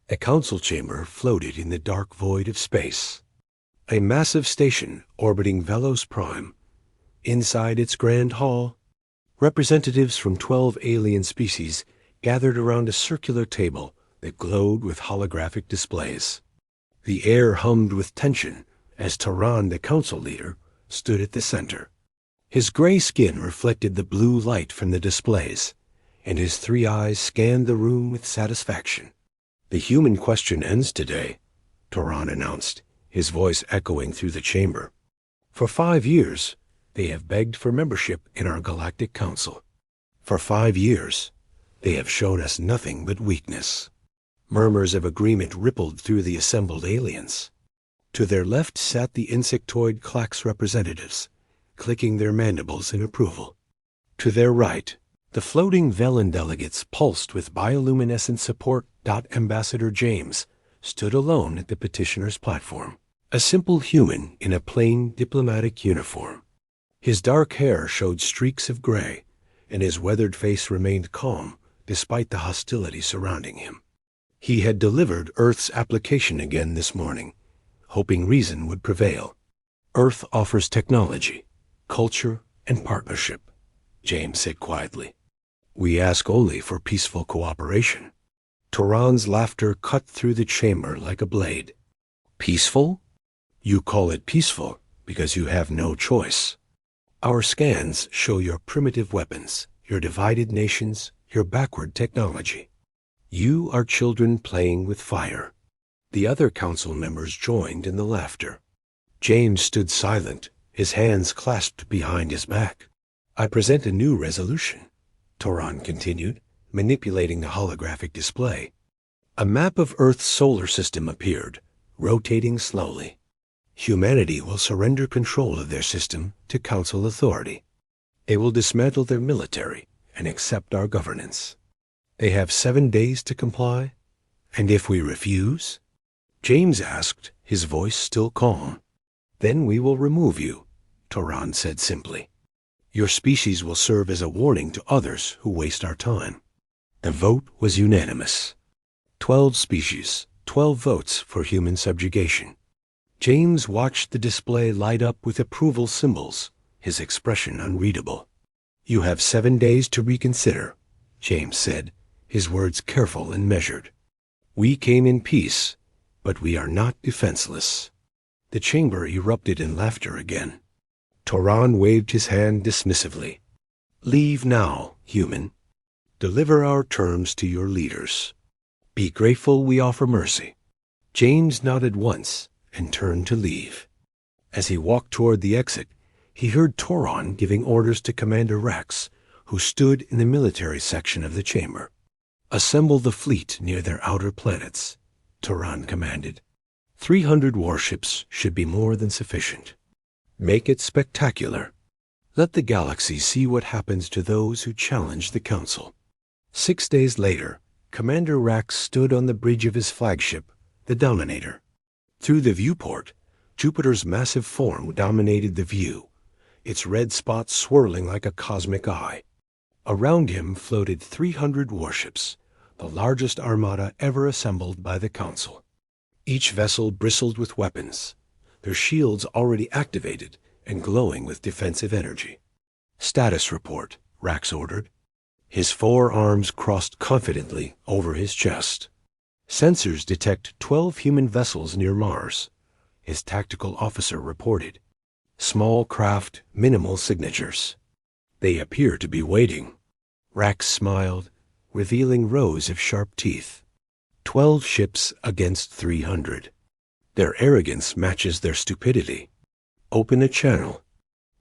A council chamber floated in the dark void of space. A massive station orbiting Velos Prime. Inside its grand hall, representatives from 12 alien species gathered around a circular table that glowed with holographic displays. The air hummed with tension as Turan, the council leader, stood at the center. His gray skin reflected the blue light from the displays, and his 3 eyes scanned the room with satisfaction. "The human question ends today," Turan announced, his voice echoing through the chamber. "For 5 years, they have begged for membership in our galactic council. For 5 years, they have shown us nothing but weakness." Murmurs of agreement rippled through the assembled aliens. To their left sat the insectoid Clax representatives, clicking their mandibles in approval. To their right, the floating Velen delegates pulsed with bioluminescent support. Ambassador James stood alone at the petitioner's platform, a simple human in a plain diplomatic uniform. His dark hair showed streaks of gray, and his weathered face remained calm despite the hostility surrounding him. He had delivered Earth's application again this morning, hoping reason would prevail. "Earth offers technology, culture, and partnership," James said quietly. "We ask only for peaceful cooperation." Turan's laughter cut through the chamber like a blade. "Peaceful? You call it peaceful because you have no choice. Our scans show your primitive weapons, your divided nations, your backward technology. You are children playing with fire." The other council members joined in the laughter. James stood silent, his hands clasped behind his back. "I present a new resolution," Turan continued, manipulating the holographic display. A map of Earth's solar system appeared, rotating slowly. Humanity will surrender control of their system to council authority. They will dismantle their military and accept our governance. They have 7 days to comply, and if we refuse, James asked, his voice still calm, "Then we will remove you," Turan said simply. "Your species will serve as a warning to others who waste our time." The vote was unanimous. 12 species, 12 votes for human subjugation. James watched the display light up with approval symbols, his expression unreadable. "You have 7 days to reconsider," James said, his words careful and measured. "We came in peace, but we are not defenseless." The chamber erupted in laughter again. Turan waved his hand dismissively. "Leave now, human. Deliver our terms to your leaders. Be grateful we offer mercy." James nodded once and turned to leave. As he walked toward the exit, he heard Turan giving orders to Commander Rax, who stood in the military section of the chamber. "Assemble the fleet near their outer planets," Turan commanded. 300 warships should be more than sufficient. Make it spectacular. Let the galaxy see what happens to those who challenge the Council. 6 days later, Commander Rax stood on the bridge of his flagship, the Dominator. Through the viewport, Jupiter's massive form dominated the view, its red spots swirling like a cosmic eye. Around him floated 300 warships, the largest armada ever assembled by the Council. Each vessel bristled with weapons, their shields already activated and glowing with defensive energy. "Status report," Rax ordered. His 4 arms crossed confidently over his chest. "Sensors detect 12 human vessels near Mars," his tactical officer reported. "Small craft, minimal signatures. They appear to be waiting." Rax smiled, revealing rows of sharp teeth. 12 ships against 300. Their arrogance matches their stupidity. "Open a channel."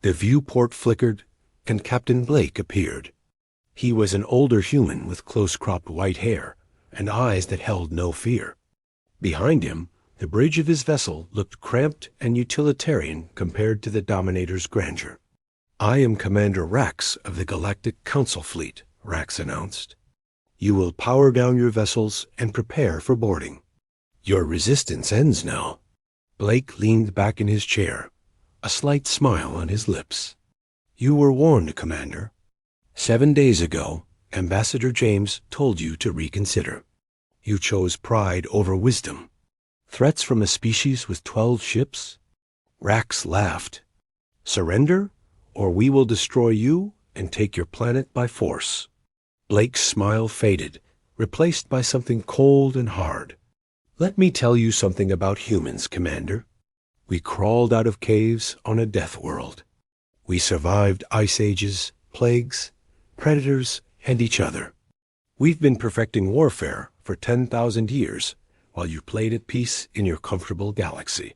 The viewport flickered, and Captain Blake appeared. He was an older human with close-cropped white hair and eyes that held no fear. Behind him, the bridge of his vessel looked cramped and utilitarian compared to the Dominator's grandeur. "I am Commander Rax of the Galactic Council Fleet," Rax announced. "You will power down your vessels and prepare for boarding. Your resistance ends now." Blake leaned back in his chair, a slight smile on his lips. "You were warned, Commander. 7 days ago, Ambassador James told you to reconsider. You chose pride over wisdom. Threats from a species with 12 ships? Rax laughed. Surrender, or we will destroy you and take your planet by force. Blake's smile faded, replaced by something cold and hard. Let me tell you something about humans, Commander. We crawled out of caves on a death world. We survived ice ages, plagues, predators, and each other. We've been perfecting warfare for 10,000 years while you played at peace in your comfortable galaxy.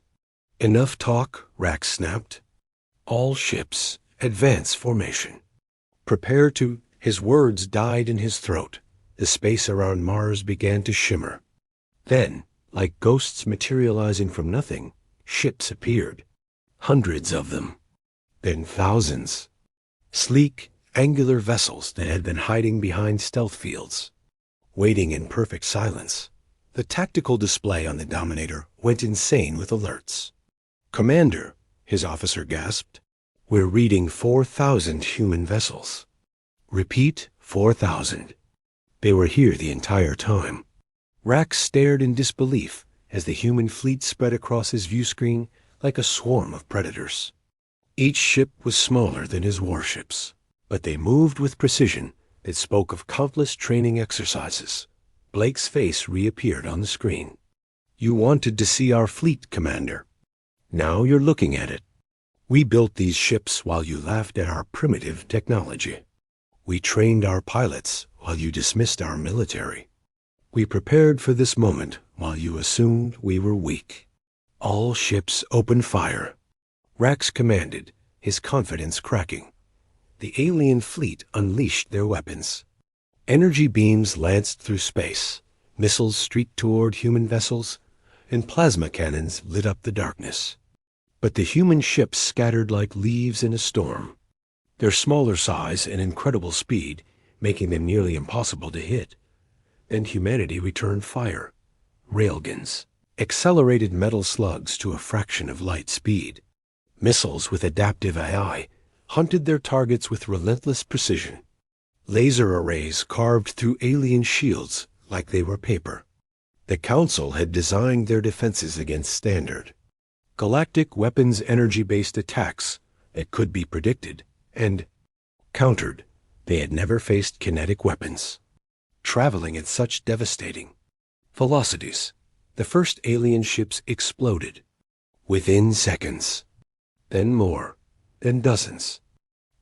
Enough talk, Rax snapped. All ships, advance formation. Prepare to... His words died in his throat. The space around Mars began to shimmer. Then, like ghosts materializing from nothing, ships appeared. Hundreds of them. Then thousands. Sleek, angular vessels that had been hiding behind stealth fields. Waiting in perfect silence. The tactical display on the Dominator went insane with alerts. Commander, his officer gasped, we're reading 4,000 human vessels. Repeat, 4,000. They were here the entire time. Rax stared in disbelief as the human fleet spread across his view screen like a swarm of predators. Each ship was smaller than his warships, but they moved with precision that spoke of countless training exercises. Blake's face reappeared on the screen. You wanted to see our fleet, Commander. Now you're looking at it. We built these ships while you laughed at our primitive technology. We trained our pilots while you dismissed our military. We prepared for this moment while you assumed we were weak. All ships open fire. Rax commanded, his confidence cracking. The alien fleet unleashed their weapons. Energy beams lanced through space, missiles streaked toward human vessels, and plasma cannons lit up the darkness. But the human ships scattered like leaves in a storm. Their smaller size and incredible speed making them nearly impossible to hit. Then humanity returned fire. Railguns, accelerated metal slugs to a fraction of light speed. Missiles with adaptive AI hunted their targets with relentless precision. Laser arrays carved through alien shields like they were paper. The Council had designed their defenses against standard galactic weapons energy-based attacks that could be predicted and countered. They had never faced kinetic weapons. Traveling at such devastating velocities, the first alien ships exploded. Within seconds. Then more. Then dozens.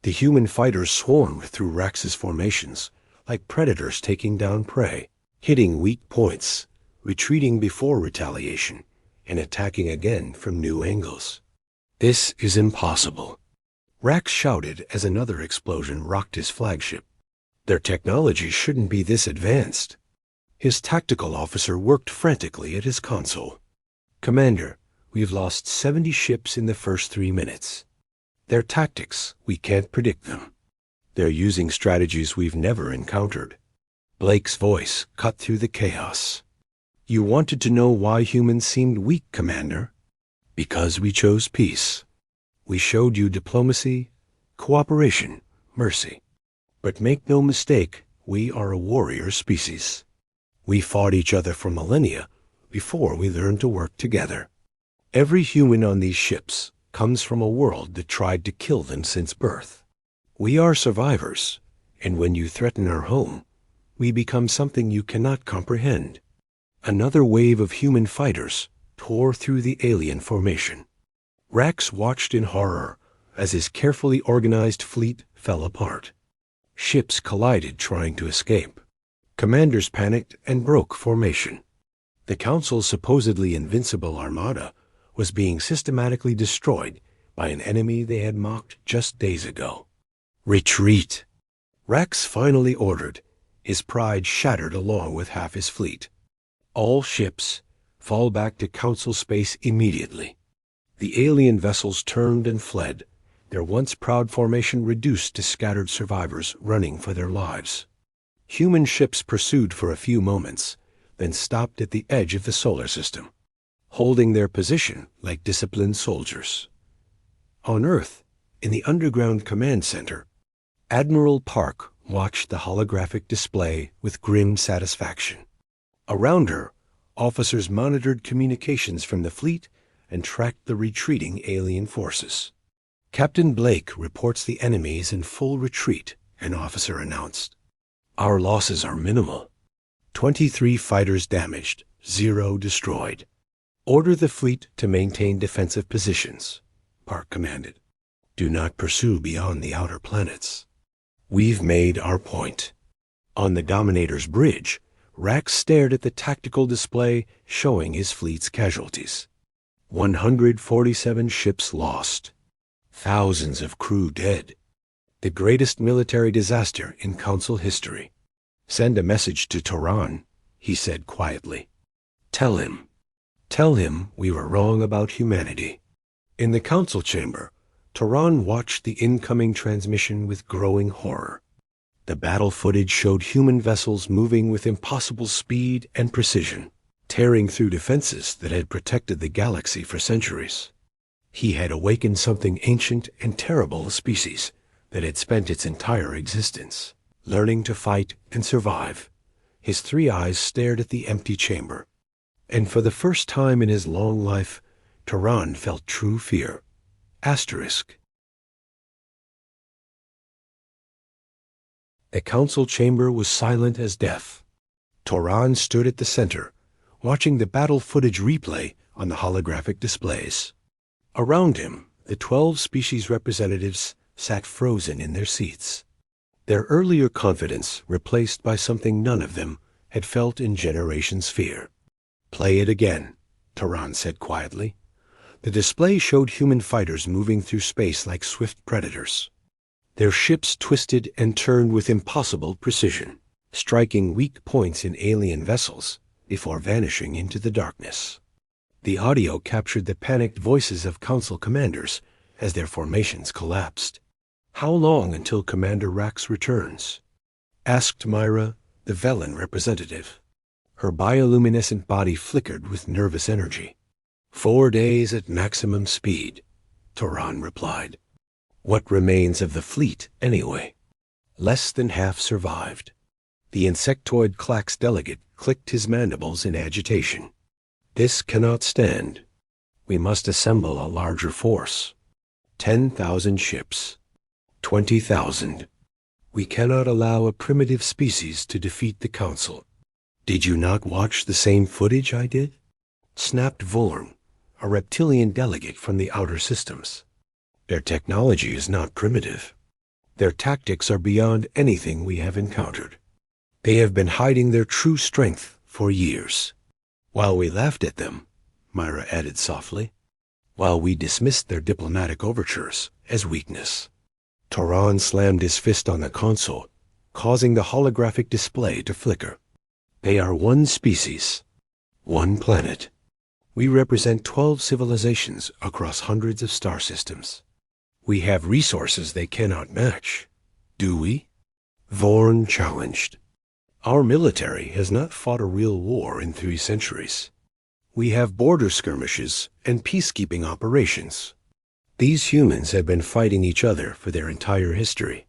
The human fighters swarmed through Rax's formations, like predators taking down prey, hitting weak points, retreating before retaliation, and attacking again from new angles. This is impossible. Rax shouted as another explosion rocked his flagship. Their technology shouldn't be this advanced. His tactical officer worked frantically at his console. Commander, we've lost 70 ships in the first 3 minutes. Their tactics, we can't predict them. They're using strategies we've never encountered. Blake's voice cut through the chaos. You wanted to know why humans seemed weak, Commander? Because we chose peace. We showed you diplomacy, cooperation, mercy. But make no mistake, we are a warrior species. We fought each other for millennia before we learned to work together. Every human on these ships comes from a world that tried to kill them since birth. We are survivors, and when you threaten our home, we become something you cannot comprehend. Another wave of human fighters tore through the alien formation. Rax watched in horror as his carefully organized fleet fell apart. Ships collided trying to escape. Commanders panicked and broke formation. The Council's supposedly invincible Armada was being systematically destroyed by an enemy they had mocked just days ago. Retreat! Rax finally ordered, his pride shattered along with half his fleet. All ships, fall back to Council space immediately. The alien vessels turned and fled, their once proud formation reduced to scattered survivors running for their lives. Human ships pursued for a few moments, then stopped at the edge of the solar system, holding their position like disciplined soldiers. On Earth, in the underground command center, Admiral Park watched the holographic display with grim satisfaction. Around her, officers monitored communications from the fleet and tracked the retreating alien forces. Captain Blake reports the enemy is in full retreat, an officer announced. Our losses are minimal. 23 fighters damaged, 0 destroyed. Order the fleet to maintain defensive positions, Park commanded. Do not pursue beyond the outer planets. We've made our point. On the Dominator's bridge, Rax stared at the tactical display showing his fleet's casualties. 147 ships lost. Thousands of crew dead. The greatest military disaster in Council history. Send a message to Turan, he said quietly. Tell him we were wrong about humanity. In the Council chamber, Turan watched the incoming transmission with growing horror. The battle footage showed human vessels moving with impossible speed and precision, tearing through defenses that had protected the galaxy for centuries. He had awakened something ancient and terrible, a species that had spent its entire existence learning to fight and survive. His 3 eyes stared at the empty chamber, and for the first time in his long life, Turan felt true fear. Asterisk. The council chamber was silent as death. Turan stood at the center, watching the battle footage replay on the holographic displays. Around him, the 12 species representatives sat frozen in their seats. Their earlier confidence replaced by something none of them had felt in generations' fear. Play it again, Turan said quietly. The display showed human fighters moving through space like swift predators. Their ships twisted and turned with impossible precision, striking weak points in alien vessels before vanishing into the darkness. The audio captured the panicked voices of council commanders as their formations collapsed. How long until Commander Rax returns? Asked Myra, the Velen representative. Her bioluminescent body flickered with nervous energy. 4 days at maximum speed, Turan replied. What remains of the fleet, anyway? Less than half survived. The insectoid Clax delegate clicked his mandibles in agitation. This cannot stand. We must assemble a larger force. 10,000 ships. 20,000. We cannot allow a primitive species to defeat the Council. Did you not watch the same footage I did? Snapped Vorm, a reptilian delegate from the outer systems. Their technology is not primitive. Their tactics are beyond anything we have encountered. They have been hiding their true strength for years. While we laughed at them, Myra added softly, while we dismissed their diplomatic overtures as weakness. Turan slammed his fist on the console, causing the holographic display to flicker. They are one species, one planet. We represent 12 civilizations across hundreds of star systems. We have resources they cannot match. Do we? Vorn challenged. Our military has not fought a real war in 3 centuries. We have border skirmishes and peacekeeping operations. These humans have been fighting each other for their entire history.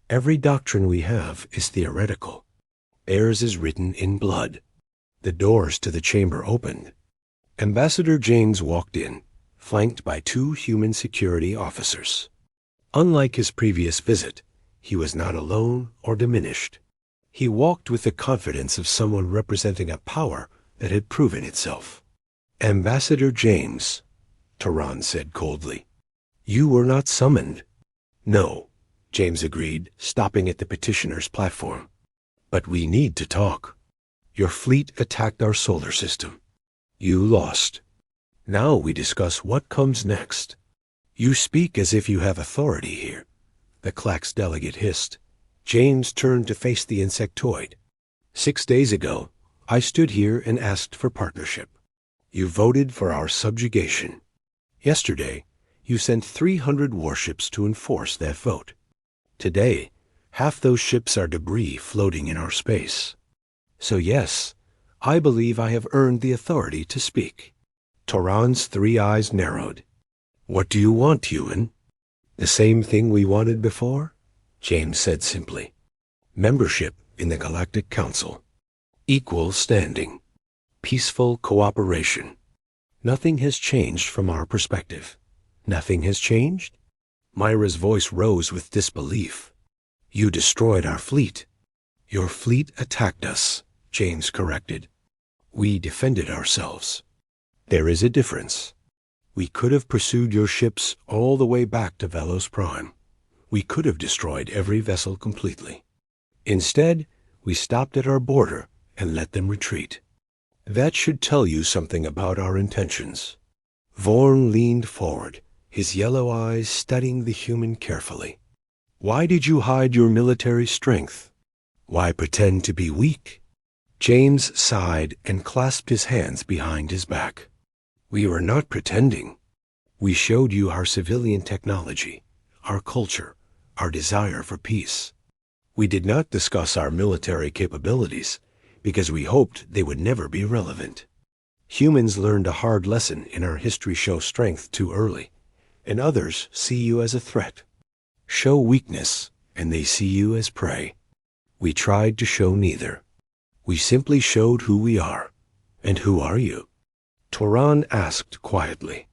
Every doctrine we have is theoretical. Theirs is written in blood. The doors to the chamber opened. Ambassador James walked in, flanked by 2 human security officers. Unlike his previous visit, he was not alone or diminished. He walked with the confidence of someone representing a power that had proven itself. Ambassador James, Turan said coldly, you were not summoned. No, James agreed, stopping at the petitioner's platform. But we need to talk. Your fleet attacked our solar system. You lost. Now we discuss what comes next. You speak as if you have authority here, the Clax delegate hissed. James turned to face the insectoid. 6 days ago, I stood here and asked for partnership. You voted for our subjugation. Yesterday, you sent 300 warships to enforce that vote. Today, half those ships are debris floating in our space. So yes, I believe I have earned the authority to speak. Turan's 3 eyes narrowed. What do you want, human? The same thing we wanted before? James said simply. Membership in the Galactic Council. Equal standing. peaceful cooperation. Nothing has changed from our perspective. Nothing has changed? Myra's voice rose with disbelief. You destroyed our fleet. Your fleet attacked us, James corrected. We defended ourselves. There is a difference. We could have pursued your ships all the way back to Velos Prime. We could have destroyed every vessel completely. Instead, we stopped at our border and let them retreat. That should tell you something about our intentions. Vorn leaned forward, his yellow eyes studying the human carefully. Why did you hide your military strength? Why pretend to be weak? James sighed and clasped his hands behind his back. We were not pretending. We showed you our civilian technology, our culture, our desire for peace. We did not discuss our military capabilities because we hoped they would never be relevant. Humans learned a hard lesson in our history show strength too early, and others see you as a threat. Show weakness, and they see you as prey. We tried to show neither. We simply showed who we are. And who are you? Turan asked quietly.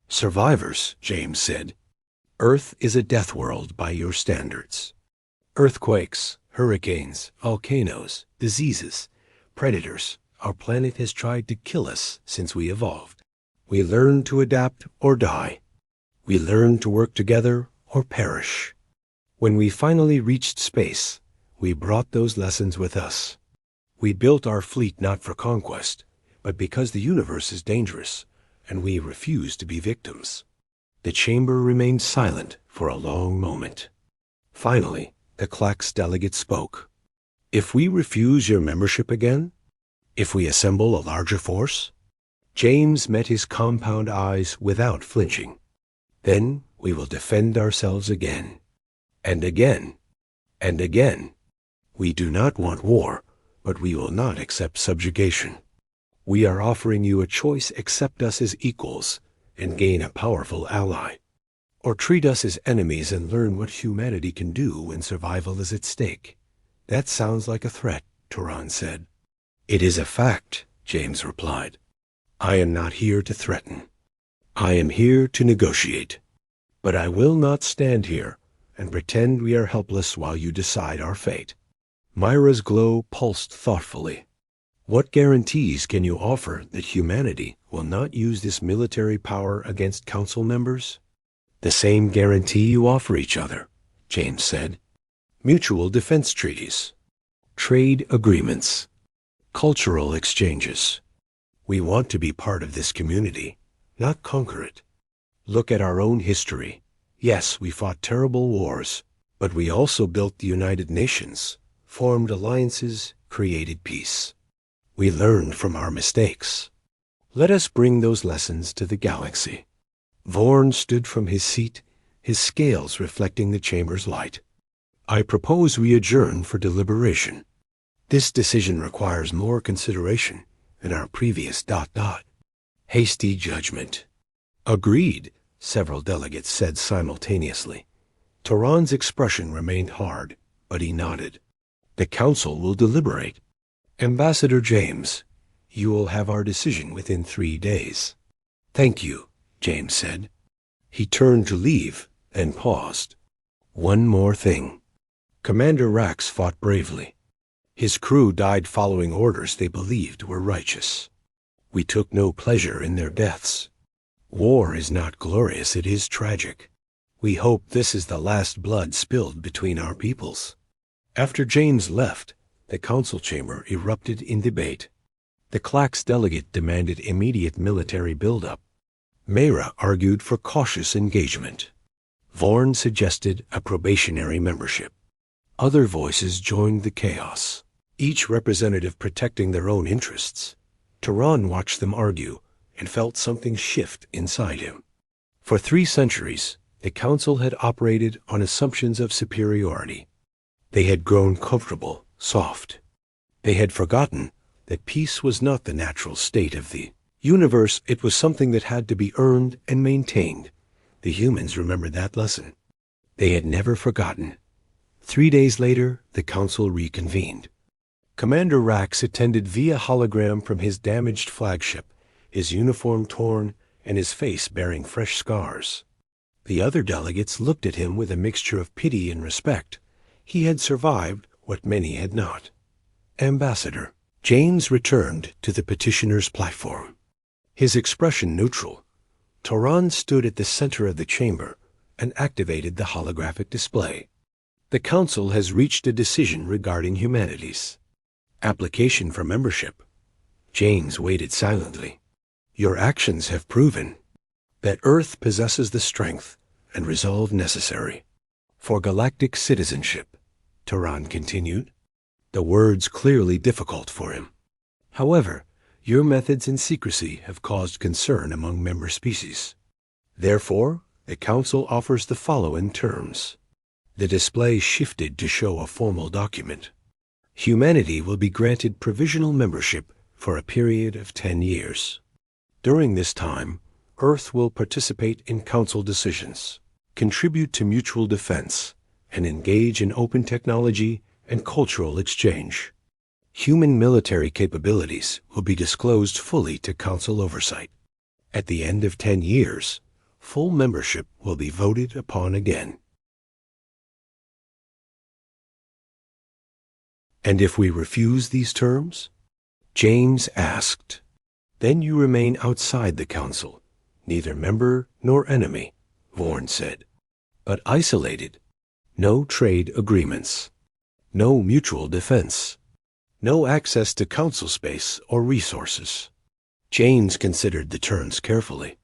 Survivors, James said. Earth is a death world by your standards. Earthquakes, hurricanes, volcanoes, diseases, predators. Our planet has tried to kill us since we evolved. We learned to adapt or die. We learned to work together or perish. When we finally reached space, we brought those lessons with us. We built our fleet not for conquest, but because the universe is dangerous, and we refuse to be victims. The chamber remained silent for a long moment. Finally, the Clax delegate spoke. If we refuse your membership again? If we assemble a larger force? James met his compound eyes without flinching. Then we will defend ourselves again. And again. And again. We do not want war, but we will not accept subjugation. We are offering you a choice: accept us as equals and gain a powerful ally, or treat us as enemies and learn what humanity can do when survival is at stake. That sounds like a threat, Turan said. It is a fact, James replied. I am not here to threaten. I am here to negotiate. But I will not stand here and pretend we are helpless while you decide our fate. Myra's glow pulsed thoughtfully. What guarantees can you offer that humanity will not use this military power against council members? The same guarantee you offer each other, James said. Mutual defense treaties, trade agreements, cultural exchanges. We want to be part of this community, not conquer it. Look at our own history. Yes, we fought terrible wars, but we also built the United Nations, formed alliances, created peace. We learned from our mistakes. Let us bring those lessons to the galaxy. Vorn stood from his seat, his scales reflecting the chamber's light. I propose we adjourn for deliberation. This decision requires more consideration than our previous ... Hasty judgment. Agreed, several delegates said simultaneously. Turan's expression remained hard, but he nodded. The council will deliberate. Ambassador James, you will have our decision within 3 days. Thank you, James said. He turned to leave, then paused. One more thing. Commander Rax fought bravely. His crew died following orders they believed were righteous. We took no pleasure in their deaths. War is not glorious, it is tragic. We hope this is the last blood spilled between our peoples. After James left, the council chamber erupted in debate. The Clax delegate demanded immediate military buildup. Mayra argued for cautious engagement. Vorn suggested a probationary membership. Other voices joined the chaos, each representative protecting their own interests. Turan watched them argue and felt something shift inside him. For 3 centuries, the council had operated on assumptions of superiority. They had grown comfortable, soft. They had forgotten that peace was not the natural state of the universe. It was something that had to be earned and maintained. The humans remembered that lesson. They had never forgotten. 3 days later, the council reconvened. Commander Rax attended via hologram from his damaged flagship, his uniform torn and his face bearing fresh scars. The other delegates looked at him with a mixture of pity and respect. He had survived what many had not. Ambassador. James returned to the petitioner's platform. His expression neutral. Toran stood at the center of the chamber and activated the holographic display. The Council has reached a decision regarding humanities. Application for membership. James waited silently. Your actions have proven that Earth possesses the strength and resolve necessary for galactic citizenship, Toran continued, the words clearly difficult for him. However, your methods in secrecy have caused concern among member species. Therefore, the Council offers the following terms. The display shifted to show a formal document. Humanity will be granted provisional membership for a period of 10 years. During this time, Earth will participate in Council decisions, contribute to mutual defense, and engage in open technology and cultural exchange. Human military capabilities will be disclosed fully to Council oversight. At the end of 10 years, full membership will be voted upon again. And if we refuse these terms? James asked. Then you remain outside the Council, neither member nor enemy, Vorn said, but isolated. No trade agreements. No mutual defense. No access to Council space or resources. James considered the terms carefully.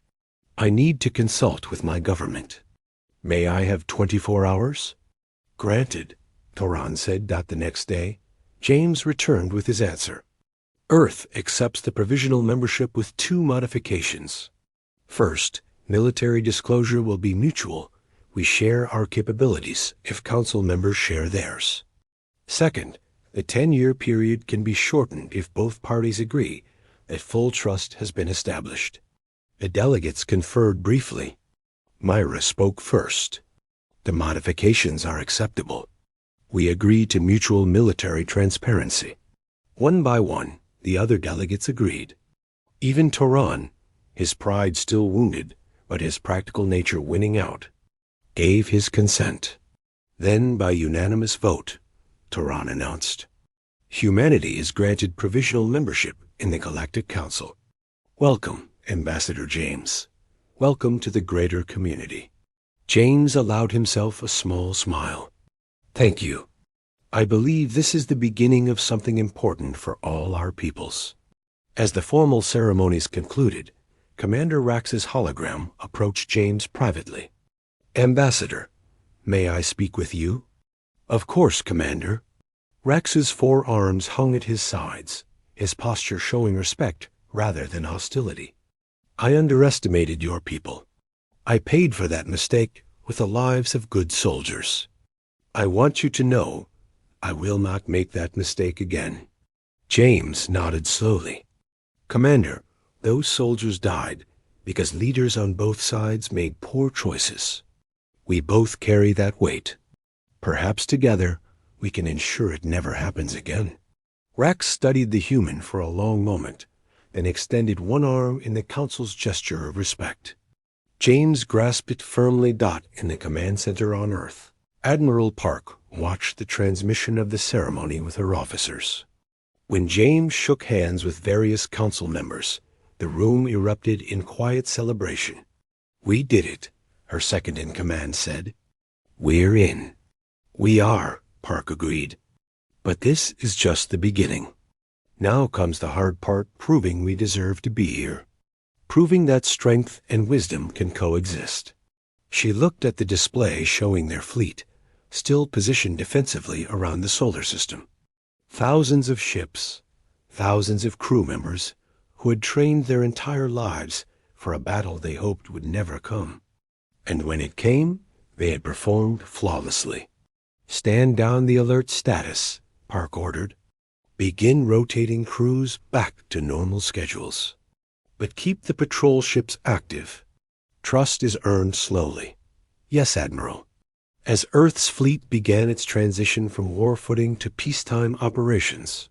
I need to consult with my government. May I have 24 hours? Granted, Toran said. The next day, James returned with his answer. Earth accepts the provisional membership with 2 modifications. First, military disclosure will be mutual. We share our capabilities if Council members share theirs. Second, the 10-year period can be shortened if both parties agree that full trust has been established. The delegates conferred briefly. Myra spoke first. The modifications are acceptable. We agree to mutual military transparency. One by one, the other delegates agreed. Even Toran, his pride still wounded, but his practical nature winning out, gave his consent. Then, by unanimous vote, Toran announced, humanity is granted provisional membership in the Galactic Council. Welcome, Ambassador James. Welcome to the greater community. James allowed himself a small smile. Thank you. I believe this is the beginning of something important for all our peoples. As the formal ceremonies concluded, Commander Rax's hologram approached James privately. Ambassador, may I speak with you? Of course, Commander. Rax's 4 arms hung at his sides, his posture showing respect rather than hostility. I underestimated your people. I paid for that mistake with the lives of good soldiers. I want you to know I will not make that mistake again. James nodded slowly. Commander, those soldiers died because leaders on both sides made poor choices. We both carry that weight. Perhaps together we can ensure it never happens again. Rax studied the human for a long moment, then extended one arm in the Council's gesture of respect. James grasped it firmly. In the command center on Earth, Admiral Park watched the transmission of the ceremony with her officers. When James shook hands with various Council members, the room erupted in quiet celebration. We did it, her second-in-command said. We're in. We are, Park agreed. But this is just the beginning. Now comes the hard part, proving we deserve to be here. Proving that strength and wisdom can coexist. She looked at the display showing their fleet, still positioned defensively around the solar system. Thousands of ships, thousands of crew members who had trained their entire lives for a battle they hoped would never come. And when it came, they had performed flawlessly. Stand down the alert status, Park ordered. Begin rotating crews back to normal schedules. But keep the patrol ships active. Trust is earned slowly. Yes, Admiral. As Earth's fleet began its transition from war footing to peacetime operations,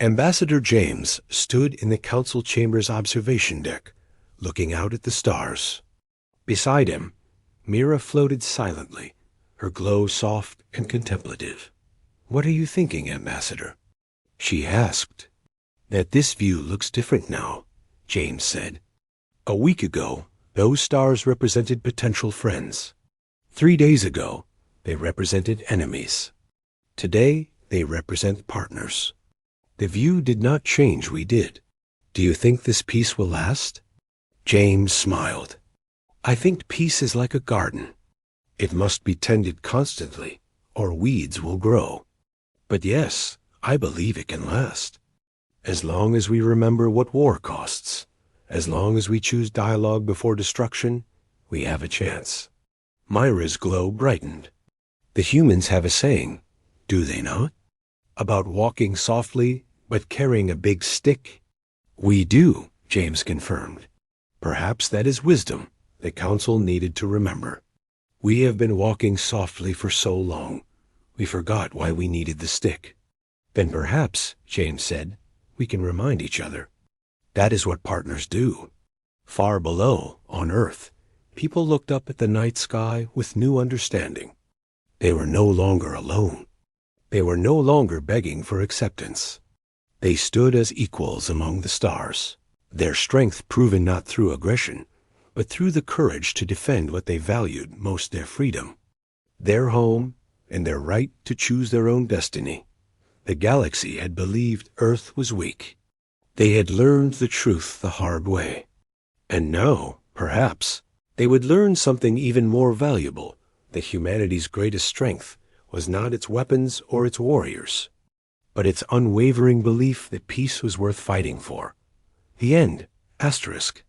Ambassador James stood in the council chamber's observation deck, looking out at the stars. Beside him, Mira floated silently, her glow soft and contemplative. "What are you thinking, Ambassador?" she asked. "That this view looks different now," James said. "A week ago, those stars represented potential friends. 3 days ago, they represented enemies. Today, they represent partners. The view did not change, we did. Do you think this peace will last?" James smiled. "I think peace is like a garden. It must be tended constantly, or weeds will grow. But yes, I believe it can last. As long as we remember what war costs, as long as we choose dialogue before destruction, we have a chance." Myra's glow brightened. "The humans have a saying, do they not? About walking softly, but carrying a big stick?" "We do," James confirmed. "Perhaps that is wisdom the council needed to remember. We have been walking softly for so long, we forgot why we needed the stick." "Then perhaps," James said, "we can remind each other. That is what partners do." Far below, on Earth, people looked up at the night sky with new understanding. They were no longer alone. They were no longer begging for acceptance. They stood as equals among the stars, their strength proven not through aggression, but through the courage to defend what they valued most, their freedom, their home, and their right to choose their own destiny. The galaxy had believed Earth was weak. They had learned the truth the hard way. And now, perhaps, they would learn something even more valuable, that humanity's greatest strength was not its weapons or its warriors, but its unwavering belief that peace was worth fighting for. The end, asterisk.